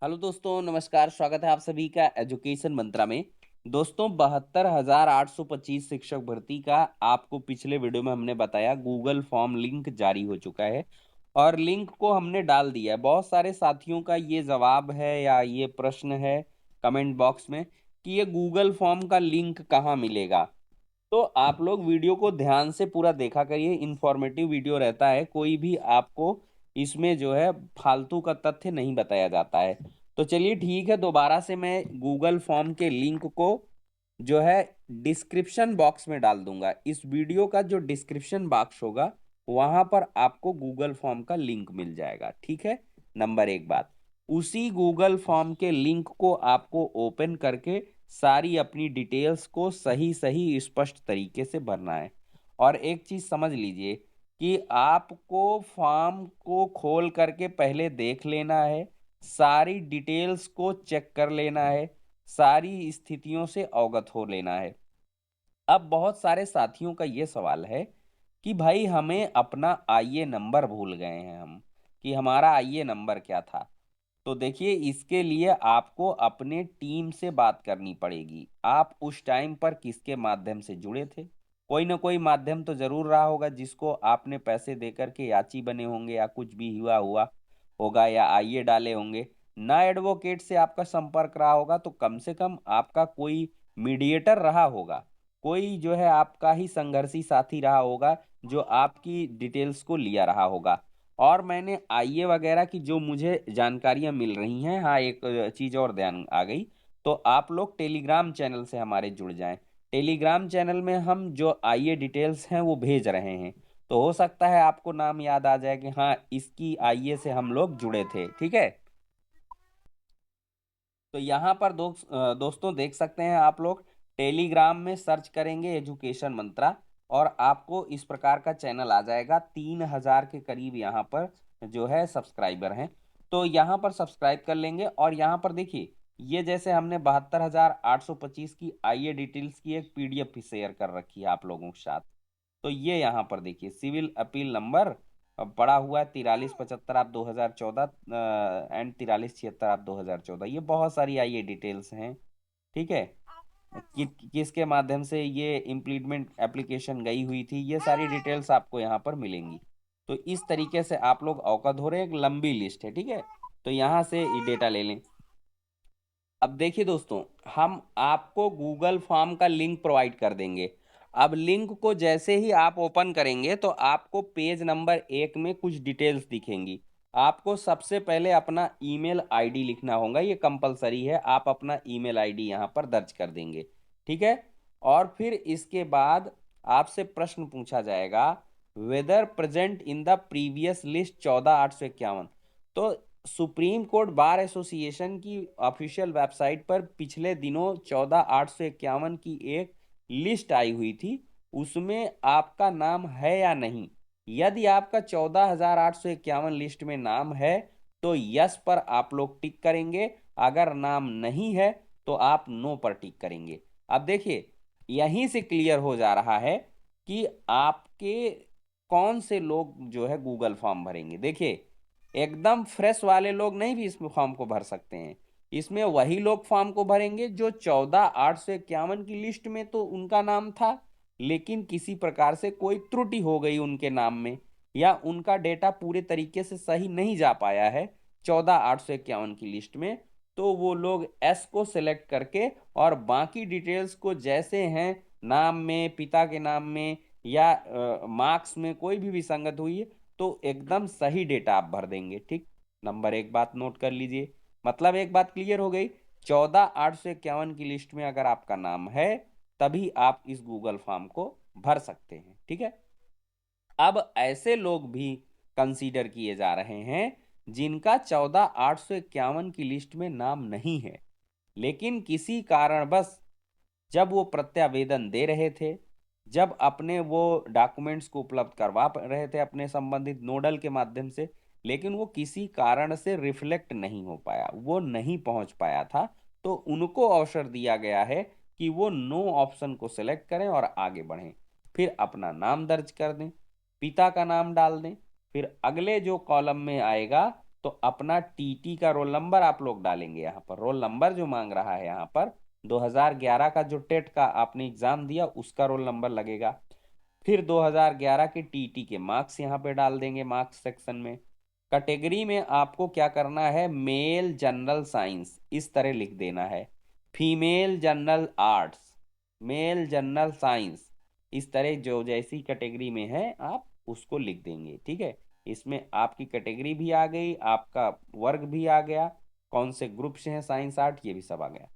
Hello दोस्तों, नमस्कार। स्वागत है आप सभी का एजुकेशन मंत्रा में। दोस्तों, 72,825 शिक्षक भर्ती का आपको पिछले वीडियो में हमने बताया गूगल फॉर्म लिंक जारी हो चुका है और लिंक को हमने डाल दिया है। बहुत सारे साथियों का ये जवाब है या ये प्रश्न है कमेंट बॉक्स में कि ये गूगल फॉर्म का लिंक कहाँ मिलेगा। तो आप लोग वीडियो को ध्यान से पूरा देखा करिए, इंफॉर्मेटिव वीडियो रहता है। कोई भी आपको इसमें जो है फालतू का तथ्य नहीं बताया जाता है। तो चलिए ठीक है, दोबारा से मैं गूगल फॉर्म के लिंक को जो है डिस्क्रिप्शन बॉक्स में डाल दूंगा। इस वीडियो का जो डिस्क्रिप्शन बॉक्स होगा वहां पर आपको गूगल फॉर्म का लिंक मिल जाएगा। ठीक है। नंबर एक बात, उसी गूगल फॉर्म के लिंक को आपको ओपन करके सारी अपनी डिटेल्स को सही सही स्पष्ट तरीके से भरना है। और एक चीज समझ लीजिए कि आपको फॉर्म को खोल करके पहले देख लेना है, सारी डिटेल्स को चेक कर लेना है, सारी स्थितियों से अवगत हो लेना है। अब बहुत सारे साथियों का ये सवाल है कि भाई हमें अपना आईए नंबर भूल गए हैं हम, कि हमारा आईए नंबर क्या था। तो देखिए, इसके लिए आपको अपने टीम से बात करनी पड़ेगी। आप उस टाइम पर किसके माध्यम से जुड़े थे? कोई ना कोई माध्यम तो जरूर रहा होगा जिसको आपने पैसे देकर के याची बने होंगे या कुछ भी हुआ हुआ होगा या आईए डाले होंगे। ना एडवोकेट से आपका संपर्क रहा होगा तो कम से कम आपका कोई मीडिएटर रहा होगा, कोई जो है आपका ही संघर्षी साथी रहा होगा जो आपकी डिटेल्स को लिया रहा होगा। और मैंने आईए वगैरह की जो मुझे जानकारियां मिल रही हैं, हाँ एक चीज और ध्यान आ गई। तो आप लोग टेलीग्राम चैनल से हमारे जुड़ जाएं। टेलीग्राम चैनल में हम जो आईए डिटेल्स हैं वो भेज रहे हैं। तो हो सकता है आपको नाम याद आ जाए कि हाँ इसकी आईए से हम लोग जुड़े थे। ठीक है। तो यहाँ पर दोस्तों देख सकते हैं आप लोग, टेलीग्राम में सर्च करेंगे एजुकेशन मंत्रा और आपको इस प्रकार का चैनल आ जाएगा। 3,000 के करीब यहाँ पर जो है सब्सक्राइबर हैं। तो यहाँ पर सब्सक्राइब कर लेंगे और यहाँ पर देखिए, ये जैसे हमने 72,825 की आईए डिटेल्स की एक पीडीएफ शेयर कर रखी है आप लोगों के साथ। तो ये यहाँ पर देखिए, सिविल अपील नंबर पड़ा हुआ है 4375 आप 2014 एंड 4376 आप 2014। ये बहुत सारी आइए डिटेल्स हैं। ठीक है। किसके माध्यम से ये इम्प्लीमेंट एप्लीकेशन गई हुई थी, ये सारी डिटेल्स आपको यहाँ पर मिलेंगी। तो इस तरीके से आप लोग अवगत हो रहे हैं। एक लंबी लिस्ट है। ठीक है। तो यहाँ से ये डेटा ले लें। अब देखिए दोस्तों, हम आपको गूगल फॉर्म का लिंक प्रोवाइड कर देंगे। अब लिंक को जैसे ही आप ओपन करेंगे तो आपको पेज नंबर 1 में कुछ डिटेल्स दिखेंगी। आपको सबसे पहले अपना ईमेल आईडी लिखना होगा, ये कंपलसरी है। आप अपना ईमेल आईडी यहाँ पर दर्ज कर देंगे। ठीक है। और फिर इसके बाद आपसे प्रश्न पूछा जाएगा, whether present in the previous list 14,851। तो सुप्रीम कोर्ट बार एसोसिएशन की ऑफिशियल वेबसाइट पर पिछले दिनों 14,851 की एक लिस्ट आई हुई थी, उसमें आपका नाम है या नहीं। यदि आपका 14,851 लिस्ट में नाम है तो यस पर आप लोग टिक करेंगे, अगर नाम नहीं है तो आप नो पर टिक करेंगे। अब देखिए, यहीं से क्लियर हो जा रहा है कि आपके कौन से लोग जो है गूगल फॉर्म भरेंगे। देखिए, एकदम फ्रेश वाले लोग नहीं भी इसमें फॉर्म को भर सकते हैं। इसमें वही लोग फॉर्म को भरेंगे जो 14,851 की लिस्ट में तो उनका नाम था, लेकिन किसी प्रकार से कोई त्रुटि हो गई उनके नाम में या उनका डेटा पूरे तरीके से सही नहीं जा पाया है 14,851 की लिस्ट में। तो वो लोग एस को सिलेक्ट करके और बाकी डिटेल्स को जैसे हैं, नाम में, पिता के नाम में या मार्क्स में कोई भी विसंगत हुई है तो एकदम सही डेटा आप भर देंगे। ठीक। नंबर एक बात नोट कर लीजिए। मतलब एक बात क्लियर हो गई, 14,851 की लिस्ट में अगर आपका नाम है तभी आप इस गूगल फॉर्म को भर सकते हैं। ठीक है। अब ऐसे लोग भी कंसीडर किए जा रहे हैं जिनका 14,851 की लिस्ट में नाम नहीं है, लेकिन किसी कारणवश जब वो प्रत्यावेदन दे रहे थे, जब अपने वो डॉक्यूमेंट्स को उपलब्ध करवा रहे थे अपने संबंधित नोडल के माध्यम से, लेकिन वो किसी कारण से रिफ्लेक्ट नहीं हो पाया, वो नहीं पहुंच पाया था। तो उनको अवसर दिया गया है कि वो नो ऑप्शन को सिलेक्ट करें और आगे बढ़ें। फिर अपना नाम दर्ज कर दें, पिता का नाम डाल दें। फिर अगले जो कॉलम में आएगा तो अपना टीटी का रोल नंबर आप लोग डालेंगे यहाँ पर। रोल नंबर जो मांग रहा है यहाँ पर 2011 का जो टेट का आपने एग्जाम दिया उसका रोल नंबर लगेगा। फिर 2011 के टीटी के मार्क्स यहाँ पे डाल देंगे मार्क्स सेक्शन में। कैटेगरी में आपको क्या करना है, मेल जनरल साइंस इस तरह लिख देना है, female general arts, male general science, इस तरह जो जैसी कैटेगरी में है आप उसको लिख देंगे। ठीक है, इसमें आपकी कैटेगरी भी आ गई, आपका वर्ग भी आ गया, कौन से ग्रुप से है साइंस आर्ट ये भी सब आ गया।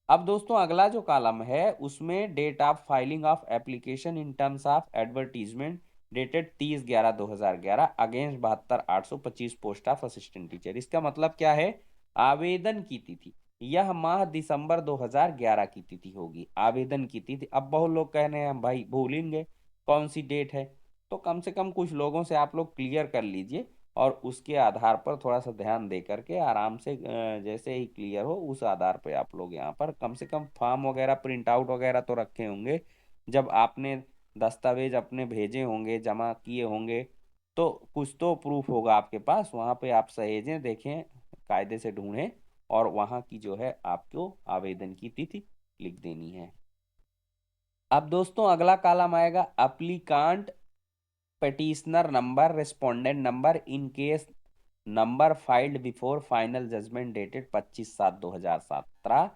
अब दोस्तों अगला जो कॉलम है उसमें date of filing of application in terms of advertisement dated 30/11/2011 against 72,825 post of assistant teacher. इसका मतलब क्या है, आवेदन की तिथि यह माह दिसंबर 2011 की तिथि होगी, आवेदन की तिथि। अब बहुत लोग कह रहे हैं हम भाई भूल ही गए कौन सी डेट है, तो कम से कम कुछ लोगों से आप लोग क्लियर कर लीजिए और उसके आधार पर थोड़ा सा ध्यान दे करके आराम से जैसे ही क्लियर हो उस आधार पे आप लोग यहाँ पर कम से कम फॉर्म वगैरह प्रिंट आउट वगैरह तो रखे होंगे, जब आपने दस्तावेज अपने भेजे होंगे जमा किए होंगे तो कुछ तो प्रूफ होगा आपके पास, वहाँ पे आप सहेजें देखें कायदे से ढूंढें और वहाँ की जो है आपको आवेदन की तिथि लिख देनी है। अब दोस्तों अगला कॉलम आएगा अप्लीकांट petitioner number respondent number in case number filed before final judgment dated 25/7/2017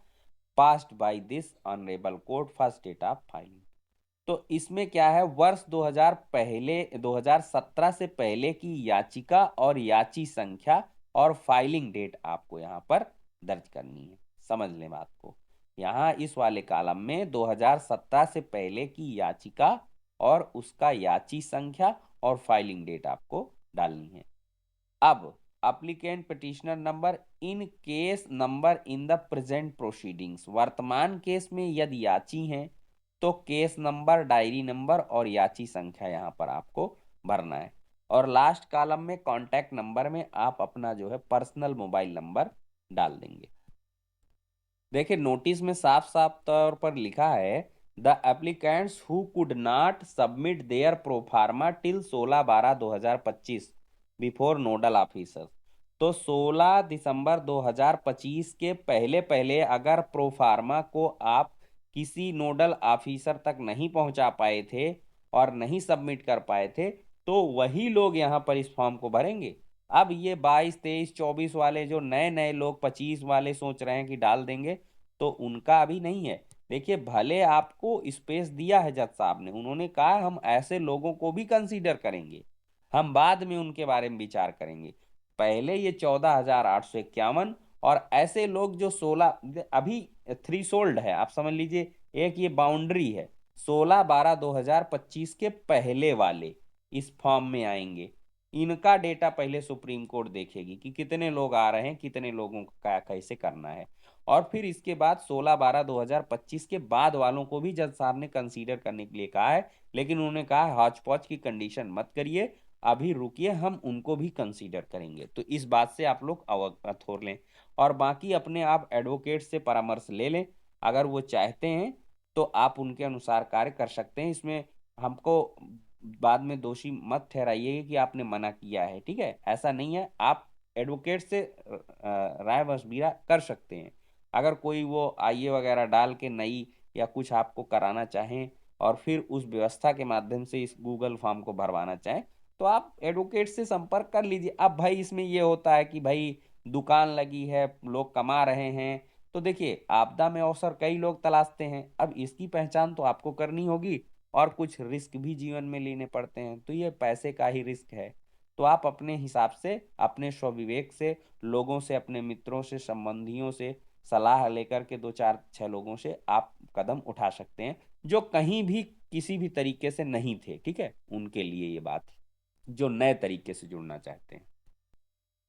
passed by this honorable court first date of filing। तो इसमें क्या है, वर्ष 2017 से पहले की याचिका और याची संख्या और फाइलिंग डेट आपको यहाँ पर दर्ज करनी है। समझ लें बात को, यहाँ इस वाले कॉलम में 2017 से पहले की याचिका और उसका याची संख्या और फाइलिंग डेट आपको डालनी है। अब applicant petitioner number in case number in the present proceedings, वर्तमान केस में यदि याची हैं तो केस नंबर, डायरी नंबर और याची संख्या यहाँ पर आपको भरना है। और लास्ट कॉलम में कॉन्टैक्ट नंबर में आप अपना जो है पर्सनल मोबाइल नंबर डाल देंगे। देखिए नोटिस में साफ साफ तौर पर लिखा है the applicants who could not submit there proforma till 16/12/2025 before nodal officer. तो 16 दिसंबर 2025 के पहले पहले अगर प्रोफार्मा को आप किसी नोडल ऑफिसर तक नहीं पहुंचा पाए थे और नहीं सबमिट कर पाए थे तो वही लोग यहाँ पर इस फॉर्म को भरेंगे। अब ये 22 23 24 वाले जो नए नए लोग 25 वाले सोच रहे हैं कि डाल देंगे तो उनका अभी नहीं है। देखिए भले आपको स्पेस दिया है जज साहब ने, उन्होंने कहा हम ऐसे लोगों को भी कंसीडर करेंगे, हम बाद में उनके बारे में विचार करेंगे। पहले ये 14,851 और ऐसे लोग जो 16 अभी थ्री सोल्ड है, आप समझ लीजिए एक ये बाउंड्री है, 16/12/2025 के पहले वाले इस फॉर्म में आएंगे। इनका डेटा पहले सुप्रीम कोर्ट देखेगी कि कितने लोग आ रहे हैं, कितने लोगों का कैसे करना है, और फिर इसके बाद 16/12/2025 के बाद वालों को भी जज साहब ने कंसीडर करने के लिए कहा है। लेकिन उन्होंने कहा हौच पौच की कंडीशन मत करिए, अभी रुकिए हम उनको भी कंसीडर करेंगे। तो इस बात से आप लोग अवगत हो लें और बाकी अपने आप एडवोकेट से परामर्श ले लें, अगर वो चाहते हैं तो आप उनके अनुसार कार्य कर सकते हैं। इसमें हमको बाद में दोषी मत ठहराइए कि आपने मना किया है, ठीक है, ऐसा नहीं है। आप एडवोकेट से राय मशविरा कर सकते हैं। अगर कोई वो आईए वगैरह डाल के नई या कुछ आपको कराना चाहें और फिर उस व्यवस्था के माध्यम से इस गूगल फॉर्म को भरवाना चाहें तो आप एडवोकेट से संपर्क कर लीजिए। अब भाई इसमें ये होता है कि भाई दुकान लगी है, लोग कमा रहे हैं, तो देखिए आपदा में अवसर कई लोग तलाशते हैं, अब इसकी पहचान तो आपको करनी होगी और कुछ रिस्क भी जीवन में लेने पड़ते हैं, तो ये पैसे का ही रिस्क है। तो आप अपने हिसाब से अपने स्वविवेक से लोगों से, अपने मित्रों से, संबंधियों से सलाह लेकर के 2 4 6 लोगों से आप कदम उठा सकते हैं जो कहीं भी किसी भी तरीके से नहीं थे, ठीक है, उनके लिए ये बात जो नए तरीके से जुड़ना चाहते हैं।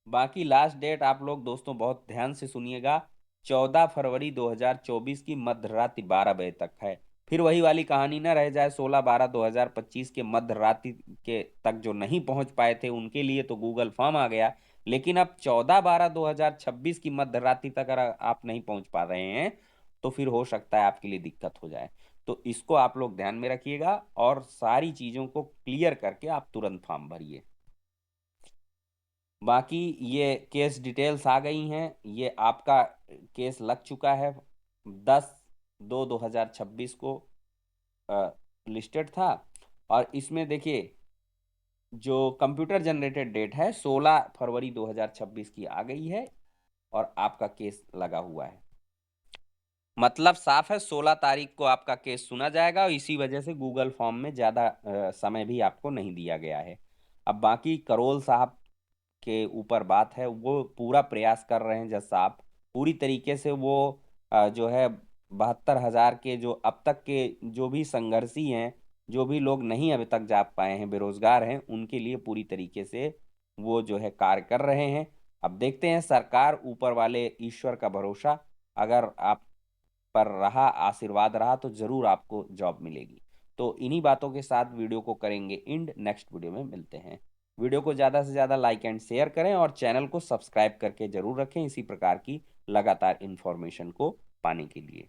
बाकी लास्ट डेट आप लोग दोस्तों बहुत ध्यान से सुनिएगा, 14 फरवरी 2024 की मध्य रात्रि 12 बजे तक है। फिर वही वाली कहानी ना रह जाए, 16/12/2025 के मध्य रात्रि के तक जो नहीं पहुंच पाए थे उनके लिए तो गूगल फॉर्म आ गया, लेकिन अब 14/12/2026 की मध्य रात्रि तक अगर आप नहीं पहुंच पा रहे हैं तो फिर हो सकता है आपके लिए दिक्कत हो जाए। तो इसको आप लोग ध्यान में रखिएगा और सारी चीजों को क्लियर करके आप तुरंत फॉर्म भरिए। बाकी ये केस डिटेल्स आ गई हैं। ये आपका केस लग चुका है, 10/2/2026 को लिस्टेड था। और इसमें देखिए जो कंप्यूटर जनरेटेड डेट है 16 फरवरी 2026 की आ गई है और आपका केस लगा हुआ है। मतलब साफ है, 16 तारीख को आपका केस सुना जाएगा और इसी वजह से गूगल फॉर्म में ज़्यादा समय भी आपको नहीं दिया गया है। अब बाकी करोल साहब के ऊपर बात है, वो पूरा प्रयास कर रहे हैं जज साहब, पूरी तरीके से वो जो है 72,000 के जो अब तक के जो भी संघर्षी हैं, जो भी लोग नहीं अभी तक जा पाए हैं, बेरोजगार हैं, उनके लिए पूरी तरीके से वो जो है कार्य कर रहे हैं। अब देखते हैं, सरकार ऊपर वाले ईश्वर का भरोसा, अगर आप पर रहा, आशीर्वाद रहा, तो जरूर आपको जॉब मिलेगी। तो इन्हीं बातों के साथ वीडियो को करेंगे एंड, नेक्स्ट वीडियो में मिलते हैं। वीडियो को ज़्यादा से ज़्यादा लाइक एंड शेयर करें और चैनल को सब्सक्राइब करके जरूर रखें इसी प्रकार की लगातार इन्फॉर्मेशन को पाने के लिए।